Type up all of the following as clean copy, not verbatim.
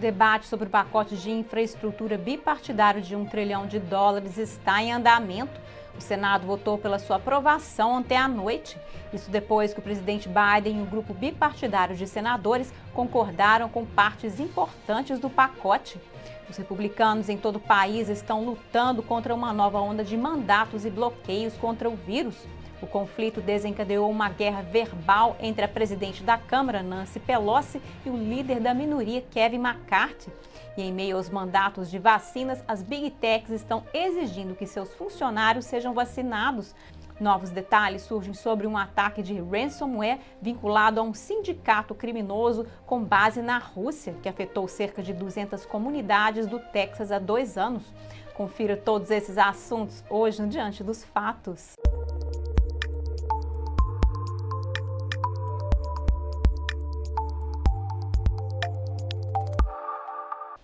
debate sobre o pacote de infraestrutura bipartidário de US$ 1 trilhão está em andamento. O Senado votou pela sua aprovação ontem à noite. Isso depois que o presidente Biden e o grupo bipartidário de senadores concordaram com partes importantes do pacote. Os republicanos em todo o país estão lutando contra uma nova onda de mandatos e bloqueios contra o vírus. O conflito desencadeou uma guerra verbal entre a presidente da Câmara, Nancy Pelosi, e o líder da minoria, Kevin McCarthy. E em meio aos mandatos de vacinas, as Big Techs estão exigindo que seus funcionários sejam vacinados. Novos detalhes surgem sobre um ataque de ransomware vinculado a um sindicato criminoso com base na Rússia, que afetou cerca de 200 comunidades do Texas há 2 anos. Confira todos esses assuntos hoje no Diante dos Fatos.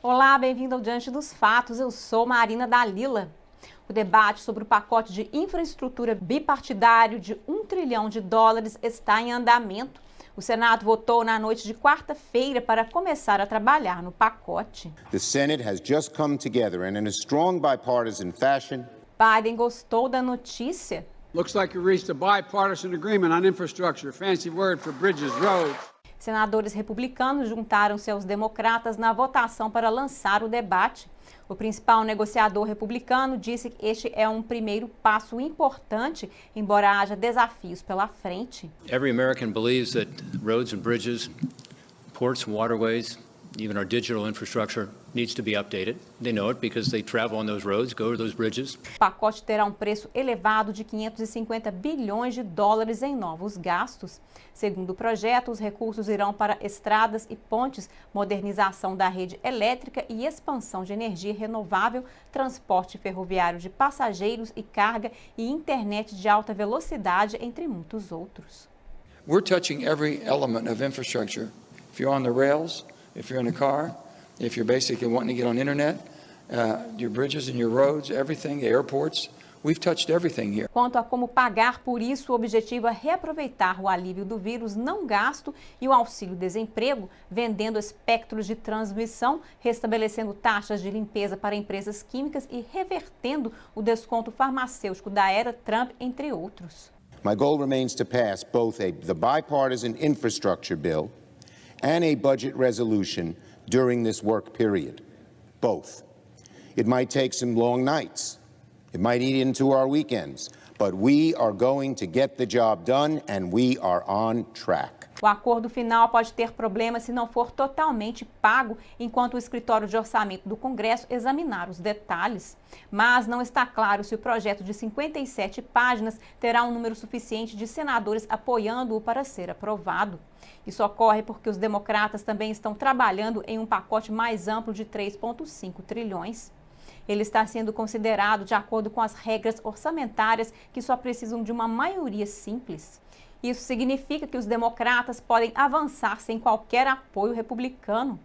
Olá, bem-vindo ao Diante dos Fatos, eu sou Marina Dalila. O debate sobre o pacote de infraestrutura bipartidário de US$ 1 trilhão está em andamento. O Senado votou na noite de quarta-feira para começar a trabalhar no pacote. The Senate has just come together and in a strong bipartisan fashion. Biden gostou da notícia. Looks like we reached a bipartisan agreement on infrastructure, fancy word for bridges, roads. Senadores republicanos juntaram-se aos democratas na votação para lançar o debate. O principal negociador republicano disse que este é um primeiro passo importante, embora haja desafios pela frente. Every American believes that roads and bridges, ports and waterways, even our digital infrastructure needs to be updated. They know it because they travel on those roads, go to those bridges. O pacote terá um preço elevado de US$ 550 bilhões em novos gastos. Segundo o projeto, os recursos irão para estradas e pontes, modernização da rede elétrica e expansão de energia renovável, transporte ferroviário de passageiros e carga e internet de alta velocidade, entre muitos outros. We're touching every element of infrastructure. If you're on the rails, if you're in a car, if you're basically wanting to get on internet, your bridges and your roads, everything, airports, we've touched everything here. Quanto a como pagar por isso, o objetivo é reaproveitar o alívio do vírus não gasto e o auxílio-desemprego, vendendo espectros de transmissão, restabelecendo taxas de limpeza para empresas químicas e revertendo o desconto farmacêutico da era Trump, entre outros. My goal remains to pass both the bipartisan infrastructure bill and a budget resolution during this work period. Both. It might take some long nights. It might eat into our weekends. But we are going to get the job done and we are on track. O acordo final pode ter problemas se não for totalmente pago, enquanto o escritório de orçamento do Congresso examinar os detalhes. Mas não está claro se o projeto de 57 páginas terá um número suficiente de senadores apoiando-o para ser aprovado. Isso ocorre porque os democratas também estão trabalhando em um pacote mais amplo de 3,5 trilhões. Ele está sendo considerado de acordo com as regras orçamentárias que só precisam de uma maioria simples. Isso significa que os democratas podem avançar sem qualquer apoio republicano.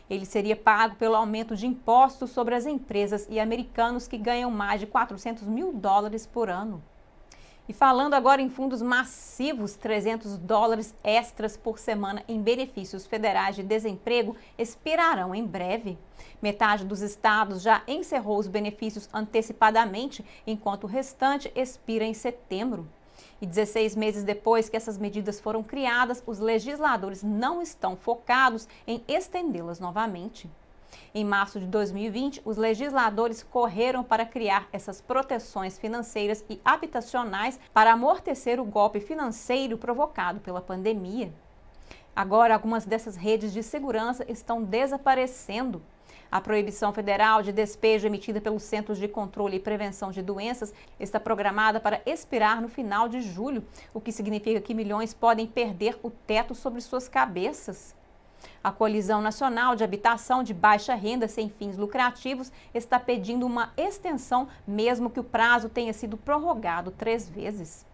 Ele seria pago pelo aumento de impostos sobre as empresas e americanos que ganham mais de US$ 400 mil por ano. E falando agora em fundos massivos, US$ 300 extras por semana em benefícios federais de desemprego expirarão em breve. Metade dos estados já encerrou os benefícios antecipadamente, enquanto o restante expira em setembro. E 16 meses depois que essas medidas foram criadas, os legisladores não estão focados em estendê-las novamente. Em março de 2020, os legisladores correram para criar essas proteções financeiras e habitacionais para amortecer o golpe financeiro provocado pela pandemia. Agora, algumas dessas redes de segurança estão desaparecendo. A proibição federal de despejo emitida pelos Centros de Controle e Prevenção de Doenças está programada para expirar no final de julho, o que significa que milhões podem perder o teto sobre suas cabeças. A Coalizão Nacional de Habitação de Baixa Renda Sem Fins Lucrativos está pedindo uma extensão, mesmo que o prazo tenha sido prorrogado 3 vezes.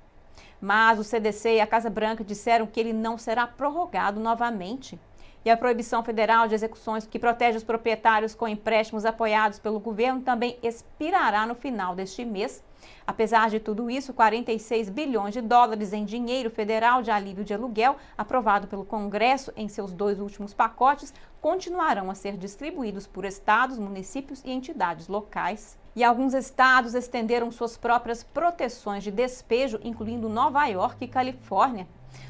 Mas o CDC e a Casa Branca disseram que ele não será prorrogado novamente. E a proibição federal de execuções que protege os proprietários com empréstimos apoiados pelo governo também expirará no final deste mês. Apesar de tudo isso, 46 bilhões de dólares em dinheiro federal de alívio de aluguel, aprovado pelo Congresso em seus 2 últimos pacotes, continuarão a ser distribuídos por estados, municípios e entidades locais. E alguns estados estenderam suas próprias proteções de despejo, incluindo Nova York e Califórnia.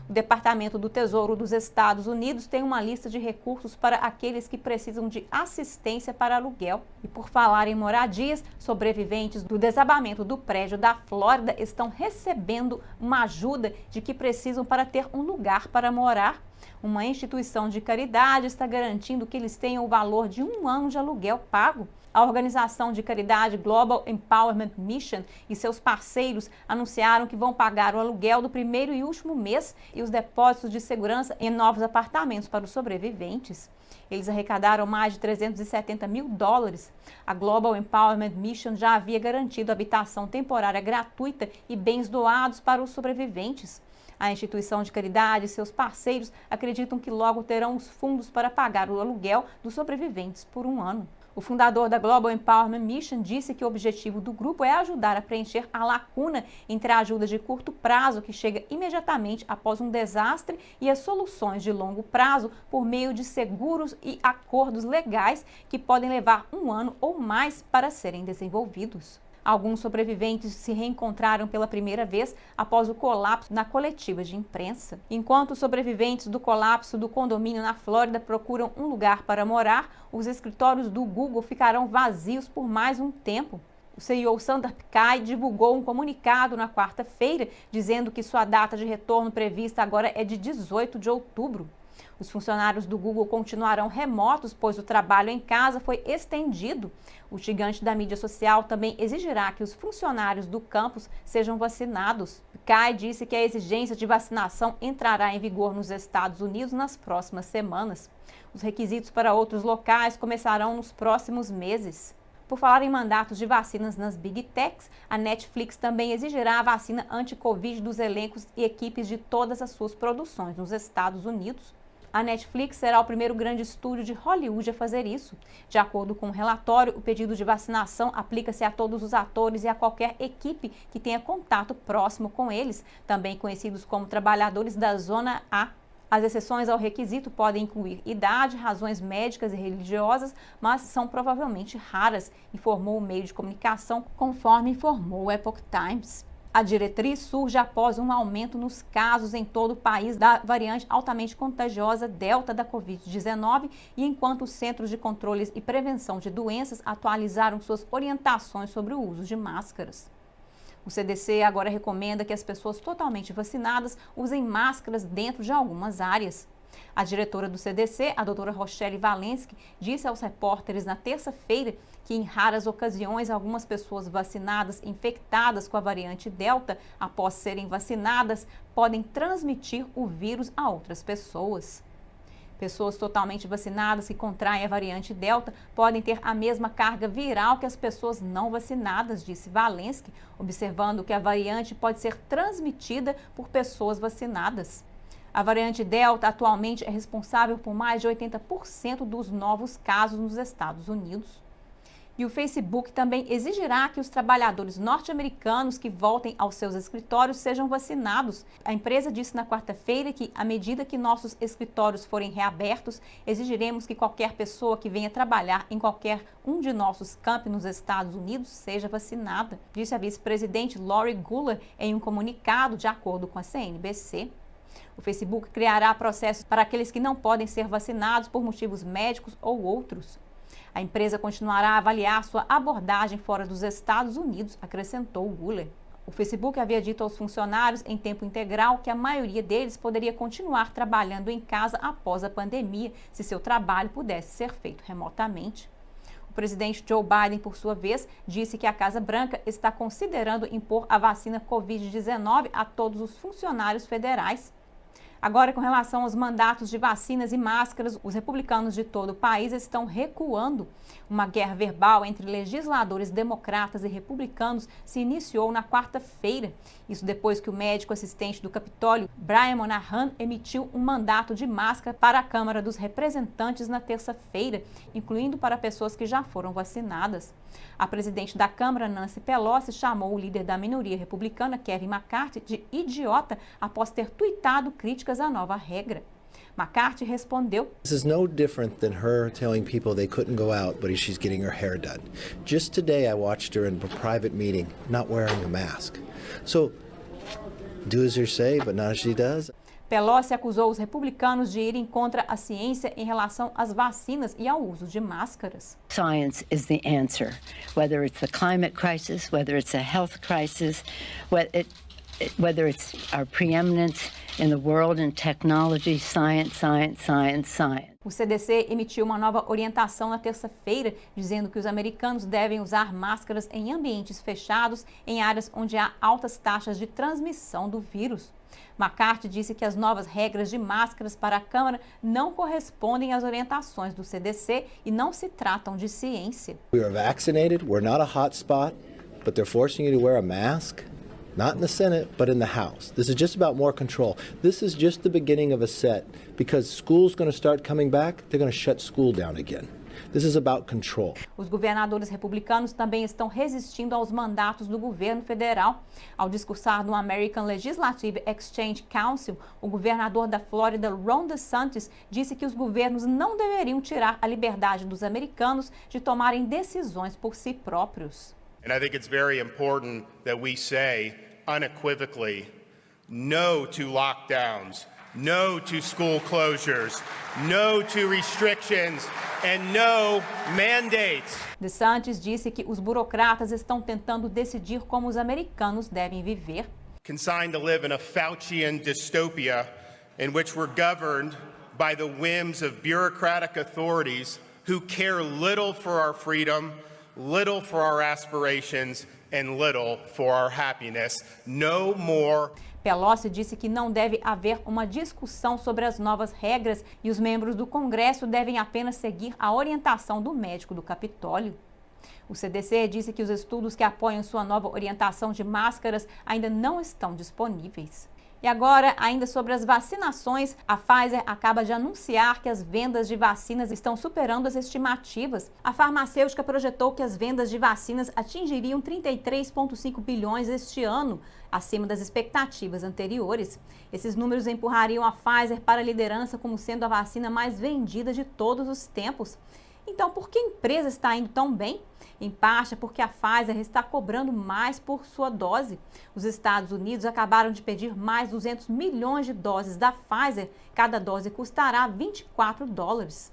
O Departamento do Tesouro dos Estados Unidos tem uma lista de recursos para aqueles que precisam de assistência para aluguel. E por falar em moradias, sobreviventes do desabamento do prédio da Flórida estão recebendo uma ajuda de que precisam para ter um lugar para morar. Uma instituição de caridade está garantindo que eles tenham o valor de 1 ano de aluguel pago. A organização de caridade Global Empowerment Mission e seus parceiros anunciaram que vão pagar o aluguel do primeiro e último mês e os depósitos de segurança em novos apartamentos para os sobreviventes. Eles arrecadaram mais de 370 mil dólares. A Global Empowerment Mission já havia garantido habitação temporária gratuita e bens doados para os sobreviventes. A instituição de caridade e seus parceiros acreditam que logo terão os fundos para pagar o aluguel dos sobreviventes por 1 ano. O fundador da Global Empowerment Mission disse que o objetivo do grupo é ajudar a preencher a lacuna entre a ajuda de curto prazo, que chega imediatamente após um desastre, e as soluções de longo prazo por meio de seguros e acordos legais que podem levar 1 ano ou mais para serem desenvolvidos. Alguns sobreviventes se reencontraram pela primeira vez após o colapso na coletiva de imprensa. Enquanto os sobreviventes do colapso do condomínio na Flórida procuram um lugar para morar, os escritórios do Google ficarão vazios por mais um tempo. O CEO Sundar Pichai divulgou um comunicado na quarta-feira dizendo que sua data de retorno prevista agora é de 18 de outubro. Os funcionários do Google continuarão remotos, pois o trabalho em casa foi estendido. O gigante da mídia social também exigirá que os funcionários do campus sejam vacinados. Pichai disse que a exigência de vacinação entrará em vigor nos Estados Unidos nas próximas semanas. Os requisitos para outros locais começarão nos próximos meses. Por falar em mandatos de vacinas nas Big Techs, a Netflix também exigirá a vacina anti-Covid dos elencos e equipes de todas as suas produções nos Estados Unidos. A Netflix será o primeiro grande estúdio de Hollywood a fazer isso. De acordo com o relatório, o pedido de vacinação aplica-se a todos os atores e a qualquer equipe que tenha contato próximo com eles, também conhecidos como trabalhadores da Zona A. As exceções ao requisito podem incluir idade, razões médicas e religiosas, mas são provavelmente raras, informou o meio de comunicação, conforme informou o Epoch Times. A diretriz surge após um aumento nos casos em todo o país da variante altamente contagiosa Delta da Covid-19 e enquanto os Centros de Controle e Prevenção de Doenças atualizaram suas orientações sobre o uso de máscaras. O CDC agora recomenda que as pessoas totalmente vacinadas usem máscaras dentro de algumas áreas. A diretora do CDC, a doutora Rochelle Walensky, disse aos repórteres na terça-feira que em raras ocasiões algumas pessoas vacinadas infectadas com a variante Delta, após serem vacinadas, podem transmitir o vírus a outras pessoas. Pessoas totalmente vacinadas que contraem a variante Delta podem ter a mesma carga viral que as pessoas não vacinadas, disse Walensky, observando que a variante pode ser transmitida por pessoas vacinadas. A variante Delta atualmente é responsável por mais de 80% dos novos casos nos Estados Unidos. E o Facebook também exigirá que os trabalhadores norte-americanos que voltem aos seus escritórios sejam vacinados. A empresa disse na quarta-feira que, à medida que nossos escritórios forem reabertos, exigiremos que qualquer pessoa que venha trabalhar em qualquer um de nossos campi nos Estados Unidos seja vacinada, disse a vice-presidente Lori Guller em um comunicado, de acordo com a CNBC. O Facebook criará processos para aqueles que não podem ser vacinados por motivos médicos ou outros. A empresa continuará a avaliar sua abordagem fora dos Estados Unidos, acrescentou Guller. O Facebook havia dito aos funcionários em tempo integral que a maioria deles poderia continuar trabalhando em casa após a pandemia, se seu trabalho pudesse ser feito remotamente. O presidente Joe Biden, por sua vez, disse que a Casa Branca está considerando impor a vacina Covid-19 a todos os funcionários federais. Agora, com relação aos mandatos de vacinas e máscaras, os republicanos de todo o país estão recuando. Uma guerra verbal entre legisladores democratas e republicanos se iniciou na quarta-feira. Isso depois que o médico assistente do Capitólio, Brian Moynihan, emitiu um mandato de máscara para a Câmara dos Representantes na terça-feira, incluindo para pessoas que já foram vacinadas. A presidente da Câmara, Nancy Pelosi, chamou o líder da minoria republicana, Kevin McCarthy, de idiota após ter tuitado críticas à nova regra. McCarthy respondeu: This is no different than her telling people they couldn't go out, but she's getting her hair done. Just today I watched her in a private meeting not wearing a mask. So, do as you say, but not as she does. Pelosi acusou os republicanos de irem contra a ciência em relação às vacinas e ao uso de máscaras. Science is the answer, whether it's the climate crisis, whether it's a health crisis, whether it's our preeminence in the world in technology, science, science, science, science. O CDC emitiu uma nova orientação na terça-feira, dizendo que os americanos devem usar máscaras em ambientes fechados, em áreas onde há altas taxas de transmissão do vírus. McCarthy disse que as novas regras de máscaras para a Câmara não correspondem às orientações do CDC e não se tratam de ciência. We are vaccinated, we're not a hot spot, but they're forcing you to wear a mask. Not in the Senate, but in the House. This is just about more control. This is just the beginning of a set. Because school's going to start coming back, they're going to shut school down again. This is about control. Os governadores republicanos também estão resistindo aos mandatos do governo federal. Ao discursar no American Legislative Exchange Council, o governador da Flórida, Ron DeSantis, disse que os governos não deveriam tirar a liberdade dos americanos de tomarem decisões por si próprios. And I think it's very important that we say unequivocally no to lockdowns, no to school closures, no to restrictions, and no mandates. DeSantis disse que os burocratas estão tentando decidir como os americanos devem viver. Consigned to live in a Faucian dystopia in which we're governed by the whims of bureaucratic authorities who care little for our freedom, little for our aspirations, and little for our happiness. No more. Pelosi disse que não deve haver uma discussão sobre as novas regras e os membros do Congresso devem apenas seguir a orientação do médico do Capitólio. O CDC disse que os estudos que apoiam sua nova orientação de máscaras ainda não estão disponíveis. E agora, ainda sobre as vacinações, a Pfizer acaba de anunciar que as vendas de vacinas estão superando as estimativas. A farmacêutica projetou que as vendas de vacinas atingiriam 33,5 bilhões este ano, acima das expectativas anteriores. Esses números empurrariam a Pfizer para a liderança como sendo a vacina mais vendida de todos os tempos. Então, por que a empresa está indo tão bem? Em parte porque a Pfizer está cobrando mais por sua dose. Os Estados Unidos acabaram de pedir mais 200 milhões de doses da Pfizer. Cada dose custará $24.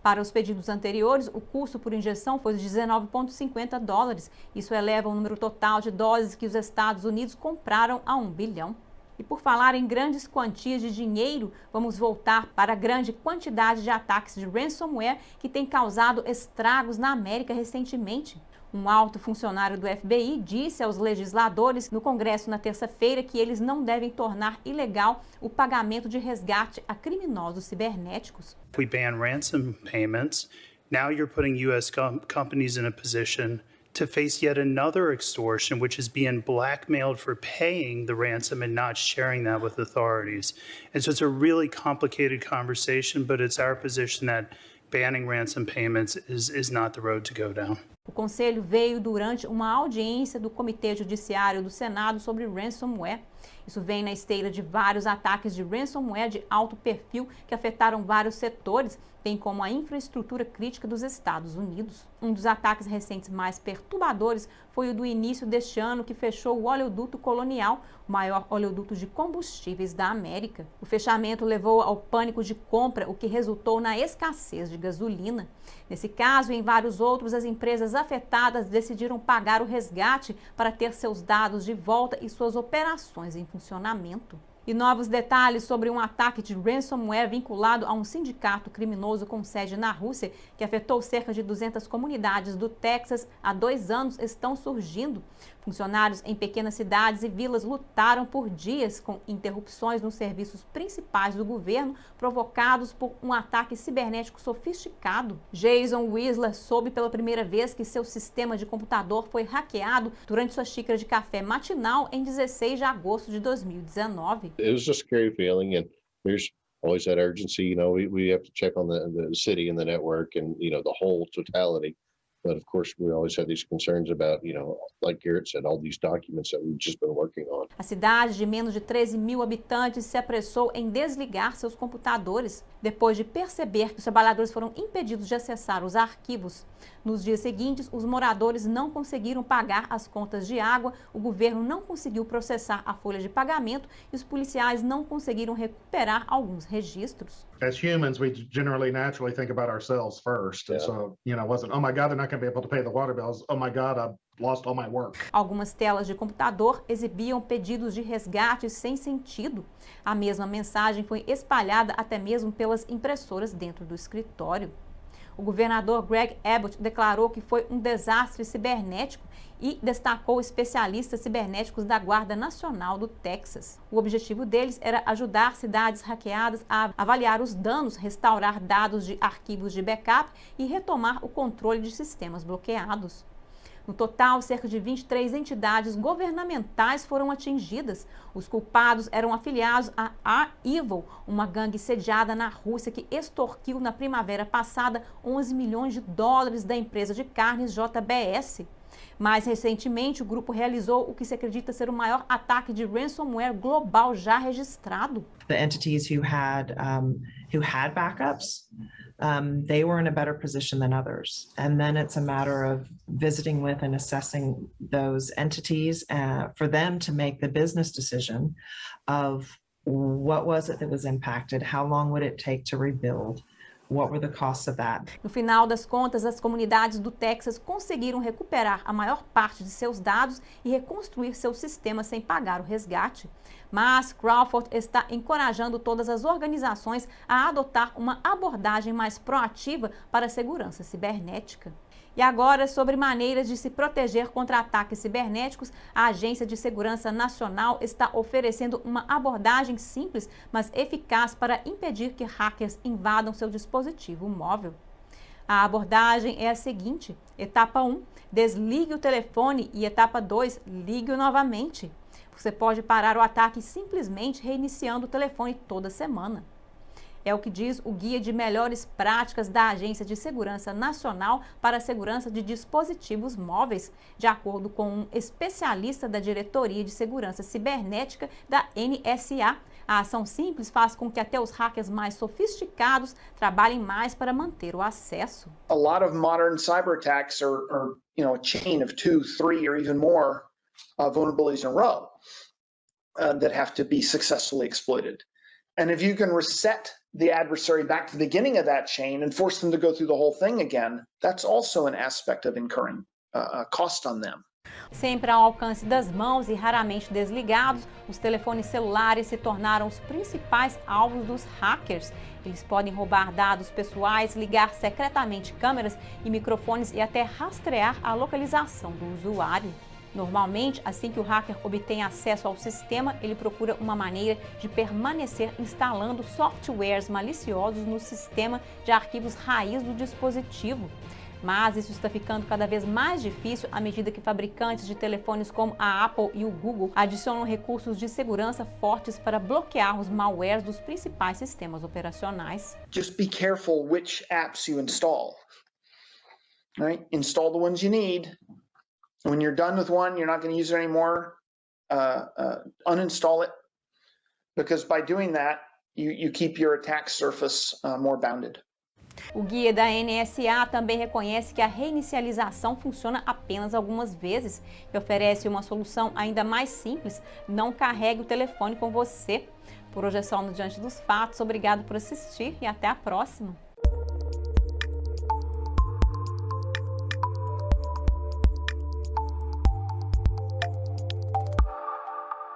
Para os pedidos anteriores, o custo por injeção foi de $19,50. Isso eleva o número total de doses que os Estados Unidos compraram a 1 bilhão. E por falar em grandes quantias de dinheiro, vamos voltar para a grande quantidade de ataques de ransomware que tem causado estragos na América recentemente. Um alto funcionário do FBI disse aos legisladores no Congresso na terça-feira que eles não devem tornar ilegal o pagamento de resgate a criminosos cibernéticos. If we ban ransom payments, now you're putting U.S. companies in a position to face yet another extortion, which is being blackmailed for paying the ransom and not sharing that with authorities. And so it's a really complicated conversation, but it's our position that banning ransom payments is not the road to go down. O conselho veio durante uma audiência do Comitê Judiciário do Senado sobre ransomware. Isso vem na esteira de vários ataques de ransomware de alto perfil que afetaram vários setores, bem como a infraestrutura crítica dos Estados Unidos. Um dos ataques recentes mais perturbadores foi o do início deste ano, que fechou o oleoduto Colonial, o maior oleoduto de combustíveis da América. O fechamento levou ao pânico de compra, o que resultou na escassez de gasolina. Nesse caso e em vários outros, as empresas afetadas decidiram pagar o resgate para ter seus dados de volta e suas operações em funcionamento. E novos detalhes sobre um ataque de ransomware vinculado a um sindicato criminoso com sede na Rússia, que afetou cerca de 200 comunidades do Texas há 2 anos, estão surgindo. Funcionários em pequenas cidades e vilas lutaram por dias com interrupções nos serviços principais do governo, provocados por um ataque cibernético sofisticado. Jason Whistler soube pela primeira vez que seu sistema de computador foi hackeado durante sua xícara de café matinal em 16 de agosto de 2019. It was a scary feeling, and there's always that urgency. You know, we have to check on the city and the network, and the whole totality. But of course, we always have these concerns about, like Garrett said, all these documents that we've just been working on. A cidade de menos de 13 mil habitantes se apressou em desligar seus computadores depois de perceber que os trabalhadores foram impedidos de acessar os arquivos. Nos dias seguintes, os moradores não conseguiram pagar as contas de água, o governo não conseguiu processar a folha de pagamento e os policiais não conseguiram recuperar alguns registros. As humans, we generally naturally think about ourselves first. And so, it wasn't, oh my God, they're not going to be able to pay the water bills. Oh my God, I've lost all my work. Algumas telas de computador exibiam pedidos de resgate sem sentido. A mesma mensagem foi espalhada até mesmo pelas impressoras dentro do escritório. O governador Greg Abbott declarou que foi um desastre cibernético e destacou especialistas cibernéticos da Guarda Nacional do Texas. O objetivo deles era ajudar cidades hackeadas a avaliar os danos, restaurar dados de arquivos de backup e retomar o controle de sistemas bloqueados. No total, cerca de 23 entidades governamentais foram atingidas. Os culpados eram afiliados à R-Evil, uma gangue sediada na Rússia que extorquiu na primavera passada 11 milhões de dólares da empresa de carnes JBS. Mais recentemente, o grupo realizou o que se acredita ser o maior ataque de ransomware global já registrado. The entities who had backups, they were in a better position than others. And then it's a matter of visiting with and assessing those entities for them to make the business decision of what was it that was impacted, how long would it take to rebuild. What were the costs of that? No final das contas, as comunidades do Texas conseguiram recuperar a maior parte de seus dados e reconstruir seu sistema sem pagar o resgate. Mas Crawford está encorajando todas as organizações a adotar uma abordagem mais proativa para a segurança cibernética. E agora, sobre maneiras de se proteger contra ataques cibernéticos, a Agência de Segurança Nacional está oferecendo uma abordagem simples, mas eficaz para impedir que hackers invadam seu dispositivo móvel. A abordagem é a seguinte: etapa 1, desligue o telefone e etapa 2, ligue-o novamente. Você pode parar o ataque simplesmente reiniciando o telefone toda semana. É o que diz o Guia de Melhores Práticas da Agência de Segurança Nacional para a Segurança de Dispositivos Móveis, de acordo com um especialista da Diretoria de Segurança Cibernética da NSA. A ação simples faz com que até os hackers mais sofisticados trabalhem mais para manter o acesso. A lot of modern cyber attacks are a chain of 2, 3 or even more vulnerabilities in a row that have to be successfully exploited. And if you can reset the adversary back to the beginning of that chain and force them to go through the whole thing again, that's also an aspect of incurring cost on them. Sempre ao alcance das mãos e raramente desligados, os telefones celulares se tornaram os principais alvos dos hackers. Eles podem roubar dados pessoais, ligar secretamente câmeras e microfones e até rastrear a localização do usuário. Normalmente, assim que o hacker obtém acesso ao sistema, ele procura uma maneira de permanecer instalando softwares maliciosos no sistema de arquivos raiz do dispositivo. Mas isso está ficando cada vez mais difícil à medida que fabricantes de telefones como a Apple e o Google adicionam recursos de segurança fortes para bloquear os malwares dos principais sistemas operacionais. Just be careful which apps you install. Right? Install the ones you need. When you're done with one, you're not going to use it anymore. Uninstall it, because by doing that, you keep your attack surface more bounded. O guia da NSA também reconhece que a reinicialização funciona apenas algumas vezes e oferece uma solução ainda mais simples: não carregue o telefone com você. Por hoje é só no Diante dos Fatos. Obrigado por assistir e até a próxima.